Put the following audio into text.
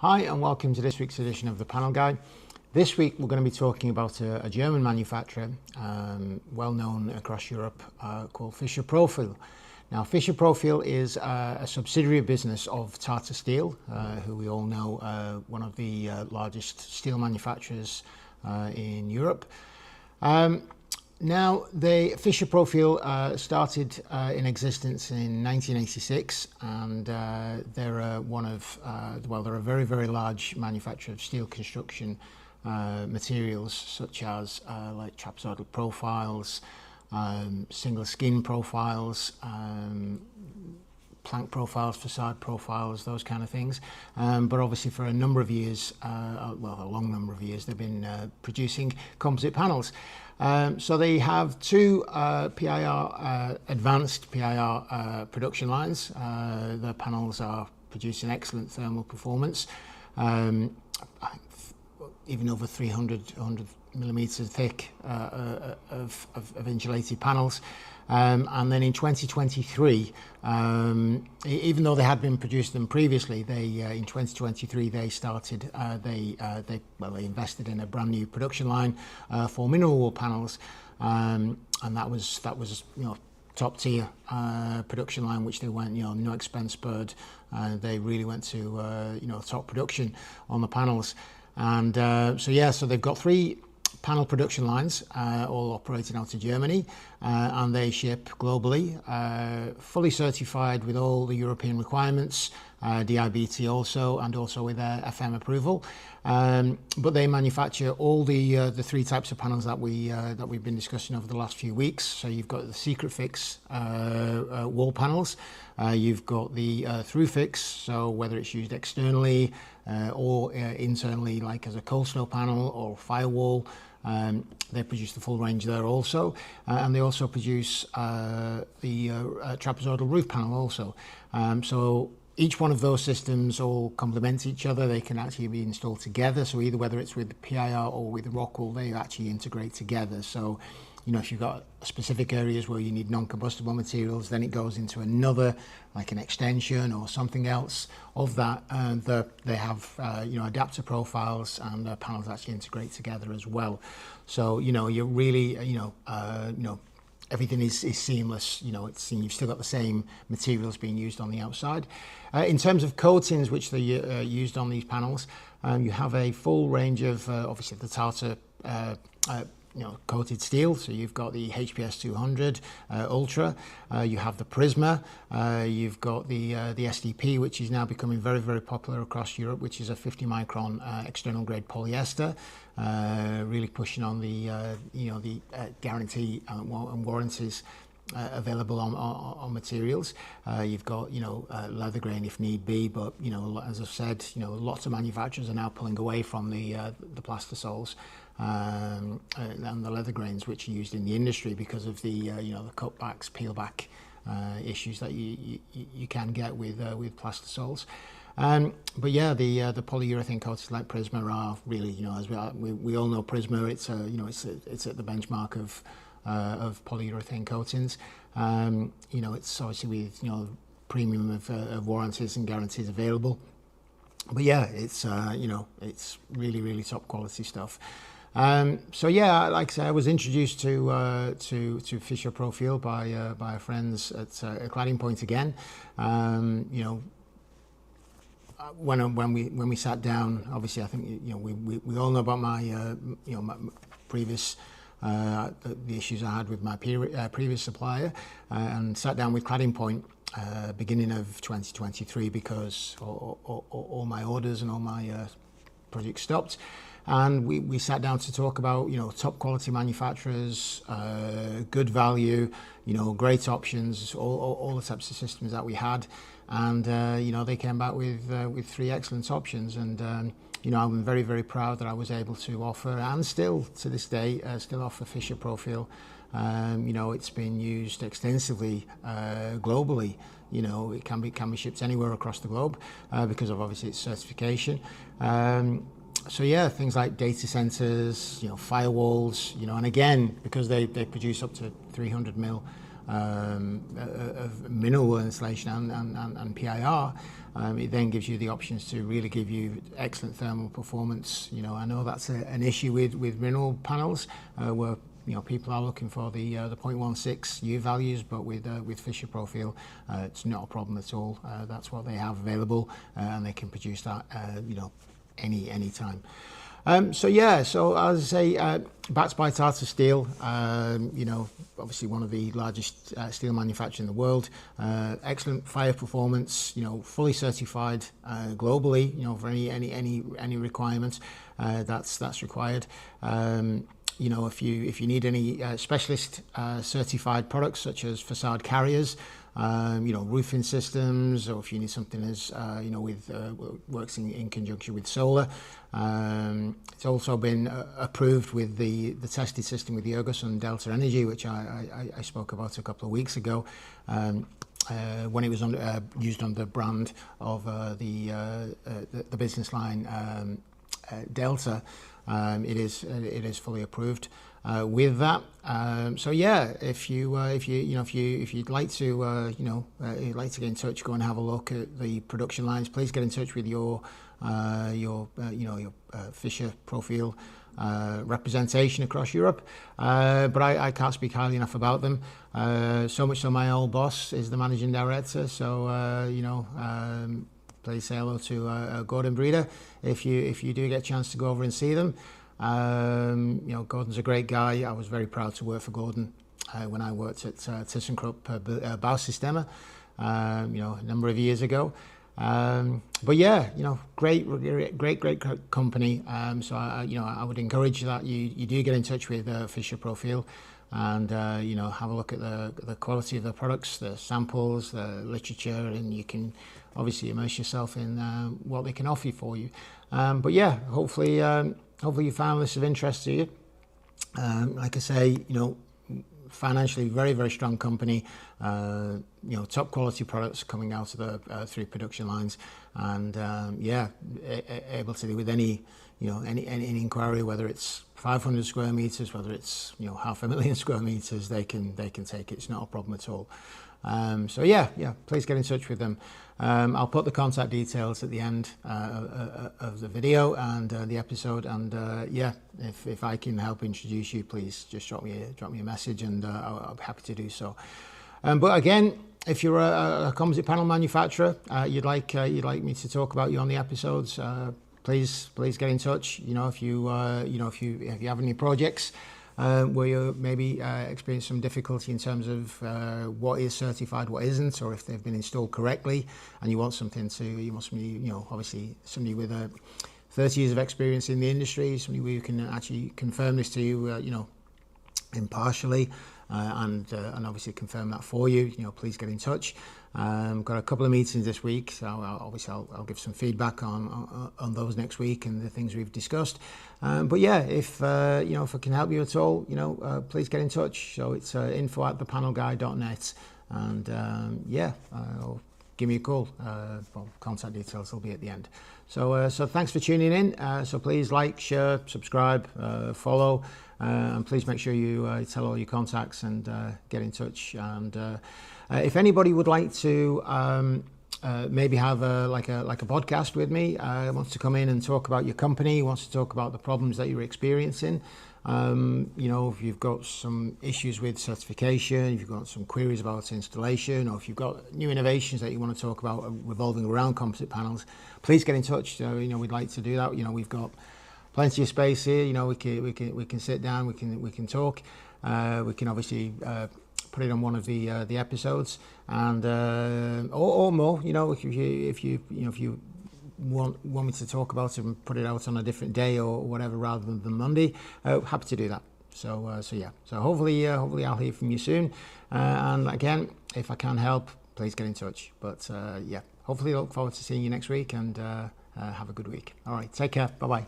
Hi and welcome to this week's edition of the Panel Guide. This week we're going to be talking about a German manufacturer, well known across Europe, called Fischer Profil. Now Fischer Profil is a subsidiary business of Tata Steel, who we all know, one of the largest steel manufacturers in Europe. Now, the Fischer Profil started in existence in 1986, and they're one of, they're a very, very large manufacturer of steel construction materials, such as like trapezoidal profiles, single skin profiles, plank profiles, facade profiles, those kind of things. But obviously for a number of years, a long number of years, they've been producing composite panels. So they have two advanced PIR production lines. The panels are producing excellent thermal performance, even over 300 millimeters thick of insulated panels. And then in 2023, even though they had been producing them previously, in 2023 they started. They invested in a brand new production line for mineral wool panels, and that was top tier production line, which they went no expense spared. They really went to top production on the panels, and so they've got three panel production lines, all operating out of Germany, and they ship globally, fully certified with all the European requirements, DIBt also, and also with FM approval. But they manufacture all the three types of panels that we've been discussing over the last few weeks. So you've got the secret fix wall panels, you've got the through fix, so whether it's used externally or internally, like as a cold snow panel or firewall. They produce the full range there also, and they also produce the trapezoidal roof panel also. So each one of those systems all complement each other. They can actually be installed together, so either whether it's with PIR or with rock wool, they actually integrate together. So if you've got specific areas where you need non-combustible materials, then it goes into another, like an extension or something else of that, and they have adapter profiles, and the panels actually integrate together as well. So you're really everything is seamless. You've still got the same materials being used on the outside. In terms of coatings which they used on these panels, you have a full range of obviously the Tata coated steel. So you've got the HPS 200 Ultra, you have the Prisma, you've got the SDP, which is now becoming very, very popular across Europe, which is a 50 micron external grade polyester, really pushing on the guarantee and warranties available on materials. You've got leather grain if need be, but as I've said, lots of manufacturers are now pulling away from the plaster soles and the leather grains which are used in the industry because of the the cutbacks, peel back issues that you can get with plaster soles. But yeah, the polyurethane coatings like Prisma are really, as we all know, Prisma, it's at the benchmark of polyurethane coatings. It's obviously with premium of warranties and guarantees available. But yeah, it's it's really, really top quality stuff. So yeah, like I say, I was introduced to Fischer Profil by our friends at Cladding Point again. When we sat down, obviously I think we all know about my my previous the issues I had with my previous supplier, and sat down with Cladding Point beginning of 2023 because all my orders and all my projects stopped. And we sat down to talk about top quality manufacturers, good value, great options, all the types of systems that we had, and they came back with three excellent options, and I'm very, very proud that I was able to offer, and still to this day still offer, Fischer Profil. It's been used extensively globally. It can be shipped anywhere across the globe because of obviously its certification. So yeah, things like data centers, firewalls, and again, because they produce up to 300 mil mineral insulation and PIR, it then gives you the options to really give you excellent thermal performance. You know, I know that's an issue with mineral panels, where people are looking for the 0.16 U values, but with Fischer Profil, it's not a problem at all. That's what they have available, and they can produce that any time. So as I say, backed by Tata Steel, obviously one of the largest steel manufacturers in the world. Excellent fire performance, fully certified globally, for any requirements that's required. If you need any specialist certified products such as facade carriers, roofing systems, or if you need something as works in conjunction with solar. It's also been approved with the tested system with the Argus and Delta Energy, which I spoke about a couple of weeks ago, when it was used under the brand of the business line Delta. It is fully approved with that. If you'd like to get in touch, go and have a look at the production lines. Please get in touch with your Fischer Profil representation across Europe. But I can't speak highly enough about them. So much so, my old boss is the managing director. Please say hello to Gordon Breeder if you do get a chance to go over and see them. Gordon's a great guy. I was very proud to work for Gordon when I worked at ThyssenKrupp Bausysteme, a number of years ago. Great company. I would encourage that you do get in touch with Fischer Profil and have a look at the quality of the products, the samples, the literature, and you can obviously immerse yourself in what they can offer for you. Hopefully you found this of interest to you. Like I say, financially very, very strong company, top quality products coming out of the three production lines, and able to deal with any inquiry, whether it's 500 square meters, whether it's 500,000 square meters, they can take it. It's not a problem at all. Please get in touch with them. I'll put the contact details at the end of the video and the episode, and if I can help introduce you, please just drop me a message, and I'll be happy to do so. But again, if you're a composite panel manufacturer, you'd like me to talk about you on the episodes, please get in touch. If you have any projects where you maybe experience some difficulty in terms of what is certified, what isn't, or if they've been installed correctly, and you want somebody, obviously somebody with 30 years of experience in the industry, somebody who can actually confirm this to you, impartially, and obviously confirm that for you. Please get in touch. Got a couple of meetings this week, so I'll give some feedback on those next week and the things we've discussed. If I can help you at all, please get in touch. So it's info@thepanelguy.net, and give me a call. Contact details will be at the end. So thanks for tuning in. So please like, share, subscribe, follow, and please make sure you tell all your contacts and get in touch. And if anybody would like to maybe have a podcast with me, wants to come in and talk about your company, wants to talk about the problems that you're experiencing, if you've got some issues with certification, if you've got some queries about installation, or if you've got new innovations that you want to talk about revolving around composite panels, please get in touch. We'd like to do that. We've got plenty of space here. We can sit down, we can talk. We can obviously put it on one of the episodes, and or more. If you want me to talk about it and put it out on a different day or whatever rather than Monday, happy to do that. So hopefully I'll hear from you soon. And again, if I can help, please get in touch. But hopefully look forward to seeing you next week, and have a good week. All right, take care. Bye bye.